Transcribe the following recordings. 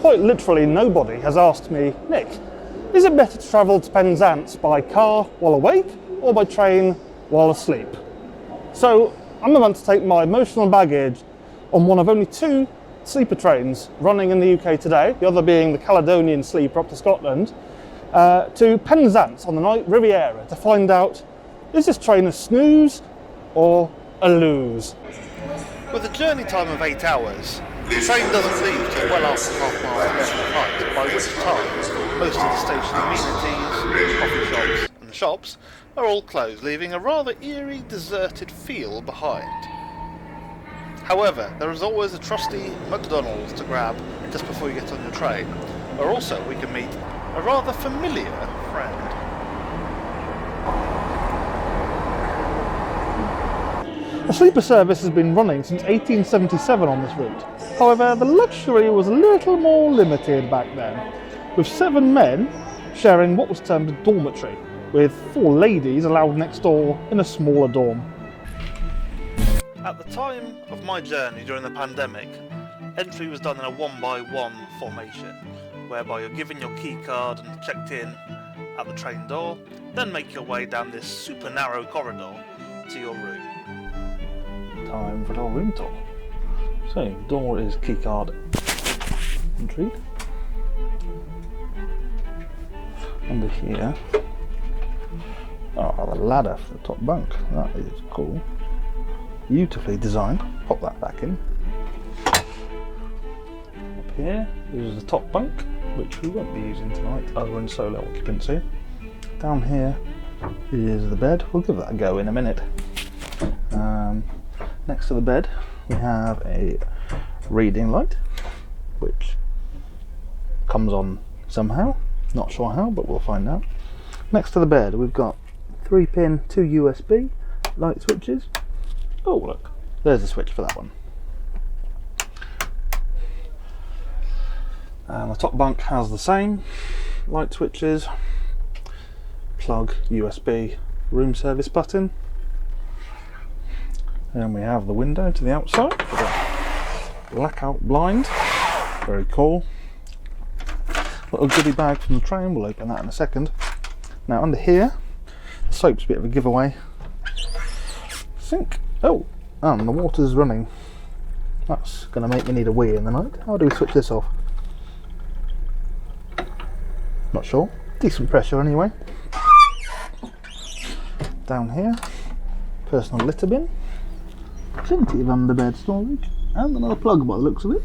quite literally nobody has asked me, Nick, is it better to travel to Penzance by car while awake or by train while asleep? So I'm about to take my emotional baggage on one of only 2 sleeper trains running in the UK today, the other being the Caledonian sleeper up to Scotland, to Penzance on the Night Riveria to find out, is this train a snooze or a lose? With a journey time of 8 hours, the train doesn't leave till well after half-past 11 at night, by which time most of the station amenities, coffee shops and shops are all closed, leaving a rather eerie, deserted feel behind. However, there is always a trusty McDonald's to grab just before you get on your train, or also we can meet a rather familiar friend. A sleeper service has been running since 1877 on this route. However, the luxury was a little more limited back then, with 7 men sharing what was termed a dormitory, with 4 ladies allowed next door in a smaller dorm. At the time of my journey during the pandemic, entry was done in a 1-by-1 formation, whereby you're given your key card and checked in at the train door, then make your way down this super narrow corridor to your room. Time for our room tour. So, door is keycard entry. Under here, the ladder for the top bunk. That is cool. Beautifully designed. Pop that back in. Up here is the top bunk, which we won't be using tonight, other than solo occupancy. Down here is the bed. We'll give that a go in a minute. Next to the bed we have a reading light, which comes on somehow, not sure how, but we'll find out. Next to the bed we've got 3-pin 2 USB light switches. Oh look, there's a switch for that one. And the top bunk has the same light switches, plug, USB, room service button. And we have the window to the outside with a blackout blind, very cool. Little goodie bag from the train, we'll open that in a second. Now under here, the soap's a bit of a giveaway. Sink. Oh, and the water's running. That's going to make me need a wee in the night. How do we switch this off? Not sure. Decent pressure anyway. Down here, personal litter bin. Plenty of underbed storage, and another plug by the looks of it.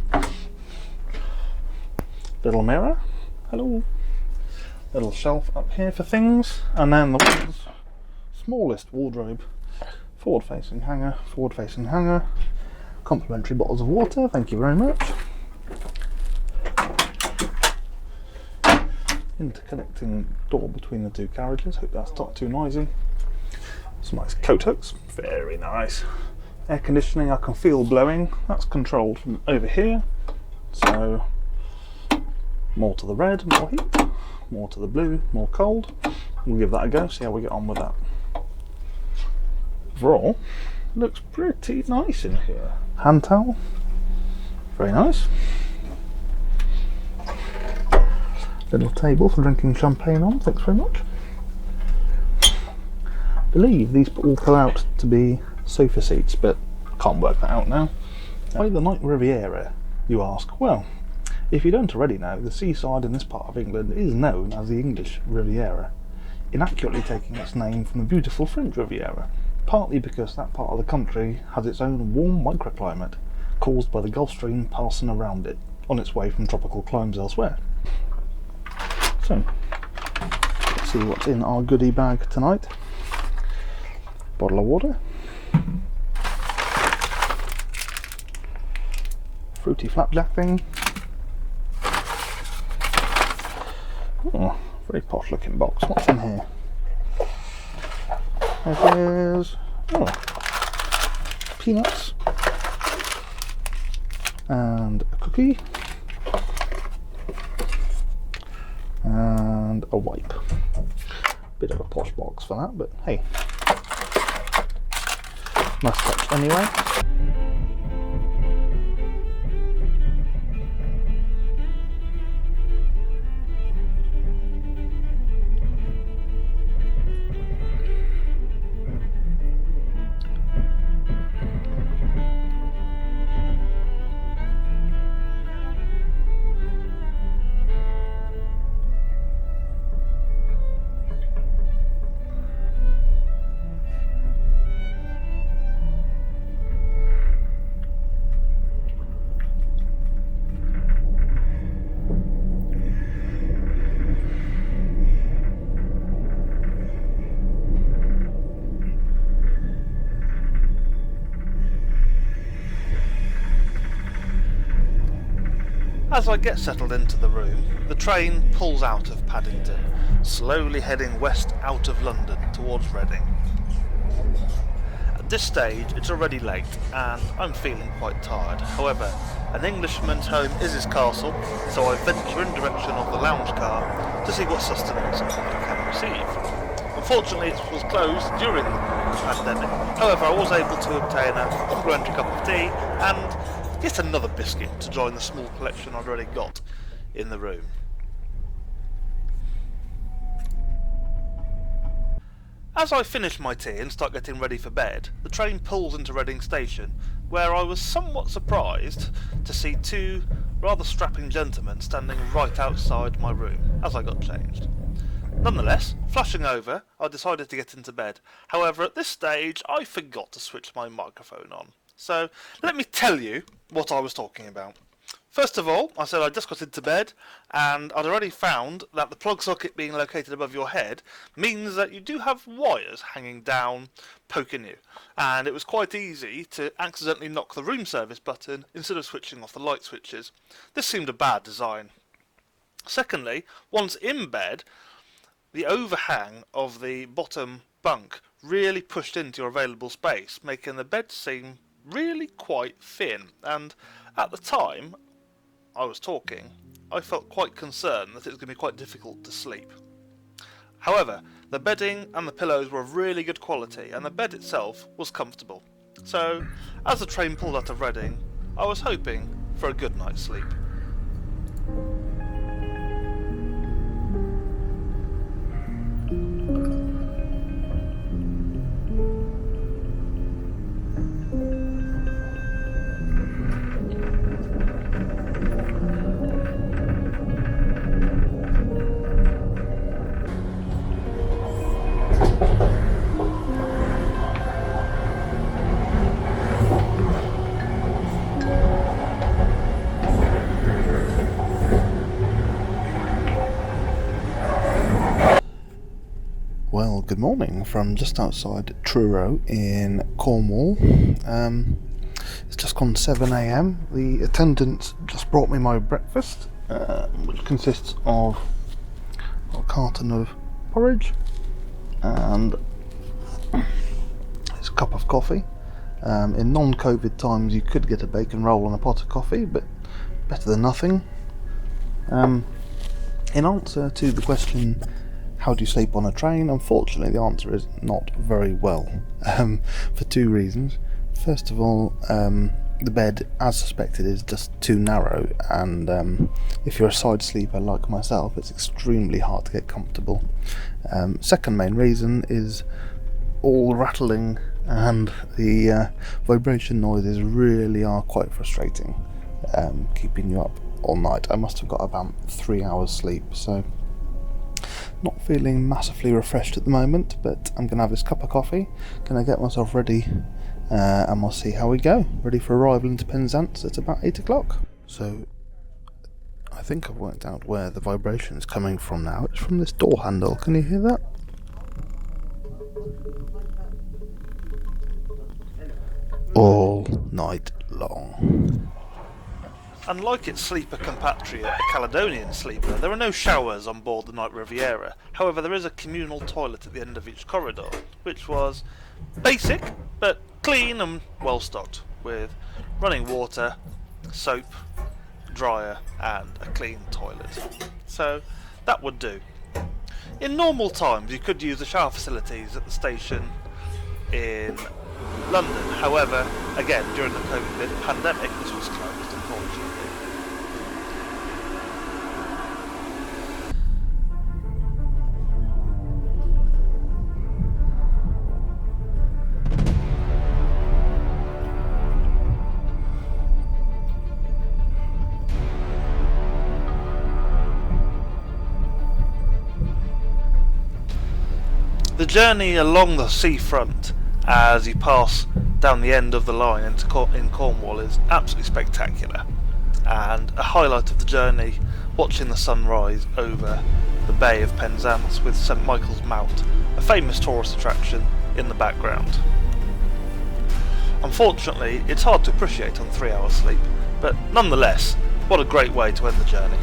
Little mirror, hello. Little shelf up here for things, and then the world's smallest wardrobe. Forward facing hanger, complimentary bottles of water, thank you very much. Interconnecting door between the 2 carriages, hope that's not too noisy. Some nice coat hooks, very nice. Air conditioning I can feel blowing, that's controlled from over here, so more to the red, more heat, more to the blue, more cold. We'll give that a go, see how we get on with that. Overall, looks pretty nice in here. Hand towel, very nice. Little table for drinking champagne on, thanks very much. I believe these all pull out to be sofa seats, but can't work that out now. Why the Night Riveria, you ask? Well, if you don't already know, the seaside in this part of England is known as the English Riviera, inaccurately taking its name from the beautiful French Riviera, partly because that part of the country has its own warm microclimate caused by the Gulf Stream passing around it on its way from tropical climes elsewhere. So, let's see what's in our goodie bag tonight. Bottle of water, fruity flapjack thing. Oh, very posh looking box. What's in here? There's peanuts and a cookie and a wipe. Bit of a posh box for that, but hey, nice touch anyway. As I get settled into the room, the train pulls out of Paddington, slowly heading west out of London towards Reading. At this stage it's already late and I'm feeling quite tired. However, an Englishman's home is his castle, so I venture in direction of the lounge car to see what sustenance I can receive. Unfortunately, it was closed during the pandemic. However, I was able to obtain a complimentary cup of tea and yet another biscuit to join the small collection I'd already got in the room. As I finish my tea and start getting ready for bed, the train pulls into Reading Station, where I was somewhat surprised to see two rather strapping gentlemen standing right outside my room as I got changed. Nonetheless, flashing over, I decided to get into bed. However, at this stage, I forgot to switch my microphone on. So, let me tell you what I was talking about. First of all, I said I just got into bed, and I'd already found that the plug socket being located above your head means that you do have wires hanging down, poking you. And it was quite easy to accidentally knock the room service button instead of switching off the light switches. This seemed a bad design. Secondly, once in bed, the overhang of the bottom bunk really pushed into your available space, making the bed seem really quite thin, and at the time I was talking, I felt quite concerned that it was going to be quite difficult to sleep. However, the bedding and the pillows were of really good quality, and the bed itself was comfortable. So, as the train pulled out of Reading, I was hoping for a good night's sleep. Well, good morning from just outside Truro in Cornwall. It's just gone 7 a.m. The attendant just brought me my breakfast, which consists of a carton of porridge and it's a cup of coffee. In non-COVID times you could get a bacon roll and a pot of coffee, but better than nothing. In answer to the question, how do you sleep on a train? Unfortunately, the answer is not very well, for two reasons. First of all, the bed, as suspected, is just too narrow, and if you're a side sleeper like myself, it's extremely hard to get comfortable. Second main reason is all the rattling and the vibration noises really are quite frustrating, keeping you up all night. I must have got about 3 hours sleep, so not feeling massively refreshed at the moment, but I'm going to have this cup of coffee, going to get myself ready, and we'll see how we go. Ready for arrival into Penzance at about 8 o'clock. So, I think I've worked out where the vibration is coming from now. It's from this door handle. Can you hear that? All night long. Unlike its sleeper compatriot, the Caledonian sleeper, there are no showers on board the Night Riveria. However, there is a communal toilet at the end of each corridor, which was basic, but clean and well stocked, with running water, soap, dryer, and a clean toilet. So, that would do. In normal times, you could use the shower facilities at the station in London. However, again, during the COVID pandemic, this was closed, unfortunately. The journey along the seafront as you pass down the end of the line in Cornwall is absolutely spectacular, and a highlight of the journey, watching the sunrise over the Bay of Penzance with St Michael's Mount, a famous tourist attraction, in the background. Unfortunately, it's hard to appreciate on 3 hours sleep, but nonetheless, What a great way to end the journey.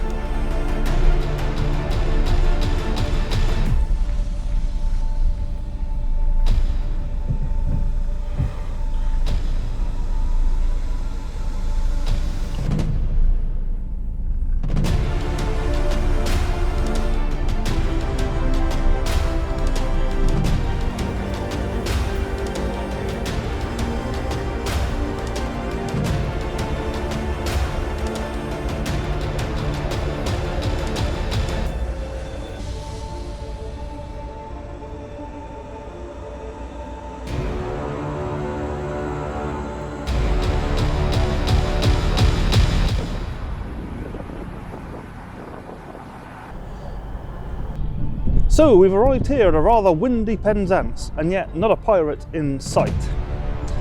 So we've arrived here at a rather windy Penzance, and yet not a pirate in sight.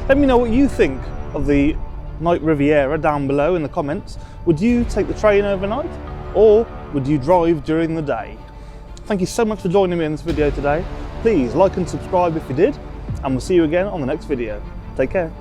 Let me know what you think of the Night Riviera down below in the comments. Would you take the train overnight, or would you drive during the day? Thank you so much for joining me in this video today. Please like and subscribe if you did, and we'll see you again on the next video. Take care.